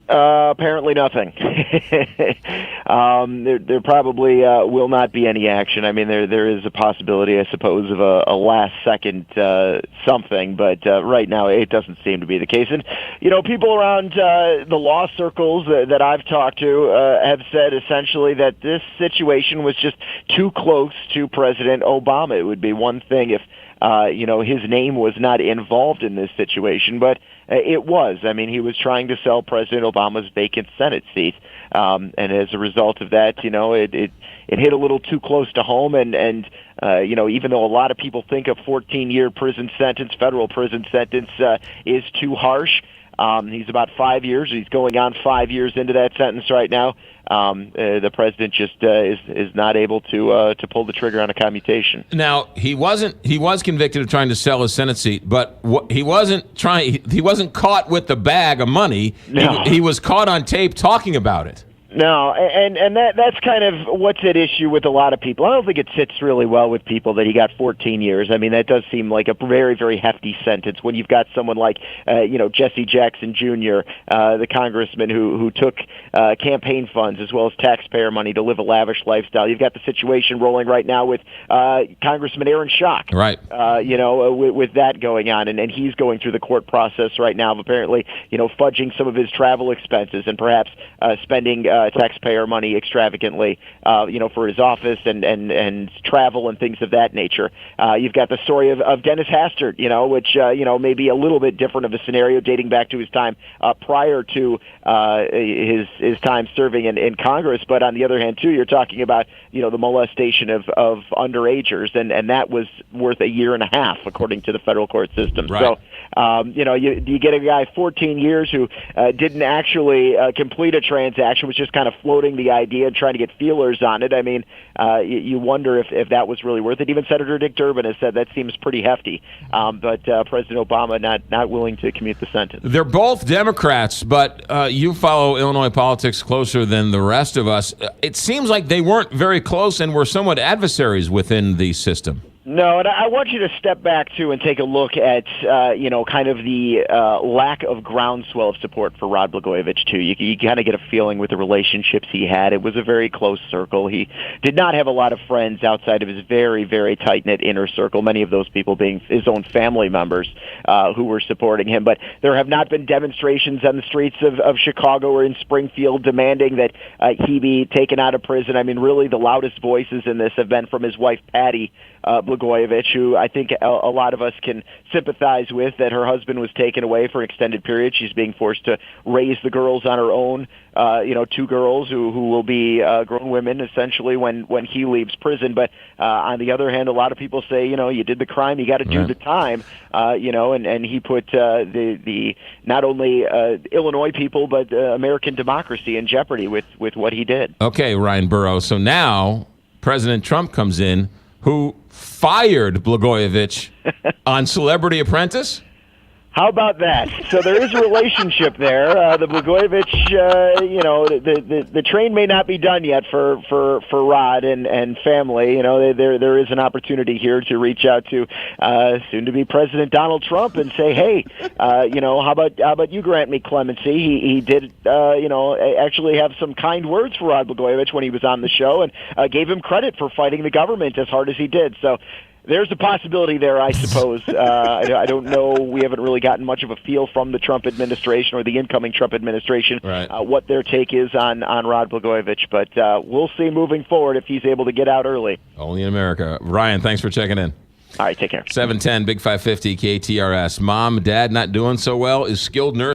Apparently nothing. There probably will not be any action. I mean, there is a possibility, I suppose, of a last-second something, but right now it doesn't seem to be the case. And, people around the law circles that I've talked to have said essentially that this situation was just too close to President Obama. It would be one thing if his name was not involved in this situation, but it was. I mean, he was trying to sell President Obama's vacant Senate seat, and as a result of that, it hit a little too close to home, and even though a lot of people think a 14-year prison sentence, federal prison sentence, is too harsh, he's about 5 years. He's going on 5 years into that sentence right now. The president just is not able to pull the trigger on a commutation. Now he was convicted of trying to sell his Senate seat, but he wasn't caught with the bag of money. No. He was caught on tape talking about it. No, and that's kind of what's at issue with a lot of people. I don't think it sits really well with people that he got 14 years. I mean, that does seem like a very, very hefty sentence when you've got someone like, Jesse Jackson Jr., the congressman who took campaign funds as well as taxpayer money to live a lavish lifestyle. You've got the situation rolling right now with Congressman Aaron Schock, right? With that going on, and he's going through the court process right now of apparently, fudging some of his travel expenses and perhaps spending taxpayer money extravagantly, for his office and travel and things of that nature. You've got the story of Dennis Hastert, which, may be a little bit different of a scenario dating back to his time prior to his time serving in Congress. But on the other hand, too, you're talking about, the molestation of underagers, and that was worth 1.5 years, according to the federal court system. Right. So, you get a guy 14 years who didn't actually complete a transaction, was just kind of floating the idea and trying to get feelers on it. I mean, you wonder if that was really worth it. Even Senator Dick Durbin has said that seems pretty hefty, but President Obama not willing to commute the sentence. They're both Democrats, but you follow Illinois politics closer than the rest of us. It seems like they weren't very close and were somewhat adversaries within the system. No, and I want you to step back, too, and take a look at, kind of the lack of groundswell of support for Rod Blagojevich, too. You kind of get a feeling with the relationships he had. It was a very close circle. He did not have a lot of friends outside of his very, very tight-knit inner circle, many of those people being his own family members who were supporting him. But there have not been demonstrations on the streets of Chicago or in Springfield demanding that he be taken out of prison. I mean, really, the loudest voices in this have been from his wife, Patty Blagojevich, who I think a lot of us can sympathize with, that her husband was taken away for an extended period. She's being forced to raise the girls on her own, 2 girls who will be grown women, essentially, when he leaves prison. But on the other hand, a lot of people say, you did the crime, you got to do the time, and he put the not only Illinois people, but American democracy in jeopardy with what he did. Okay, Ryan Burrow. So now President Trump comes in, who fired Blagojevich on Celebrity Apprentice? How about that? So there is a relationship there. The Blagojevich, the train may not be done yet for Rod and family. There is an opportunity here to reach out to soon-to-be President Donald Trump and say, hey, how about you grant me clemency? He did, actually have some kind words for Rod Blagojevich when he was on the show, and gave him credit for fighting the government as hard as he did. So there's a possibility there, I suppose. I don't know. We haven't really gotten much of a feel from the Trump administration or the incoming Trump administration what their take is on Rod Blagojevich. But we'll see moving forward if he's able to get out early. Only in America. Ryan, thanks for checking in. All right, take care. 710, Big 550, KTRS. Mom, Dad not doing so well. Is skilled nurse